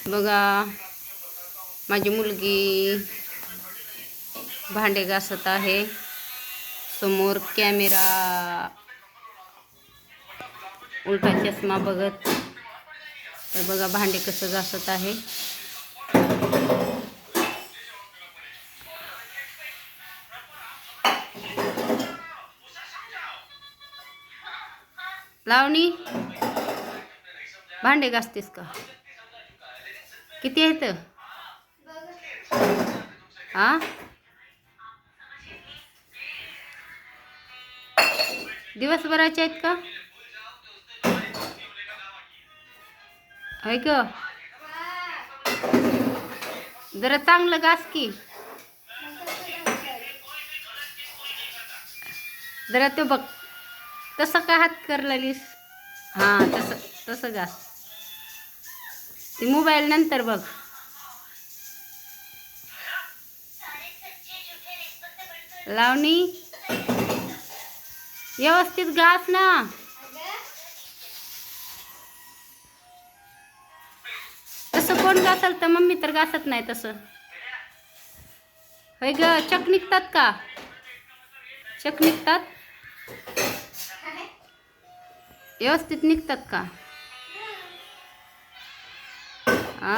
बघा माझी मुलगी भांडे घासत आहे, समोर कॅमेरा, उलटा चष्मा बघत. तर बघा भांडे कसं घासत आहे. लावणी, भांडे घासतेस का? किती आहेत? आ दिवसभराचे आहेत का? आहे ग, जरा चांगलं घास की. जरा तो बघ, तसं का हात करलालीस? हां, तसं तसं घास. ती मोबाईल नंतर बघ. लावणी, व्यवस्थित घास ना. तसं कोण घासल? तर मम्मी तर घासत नाही तसं. होय ग, चक निघतात का? चक निघतात? व्यवस्थित निघतात का? आ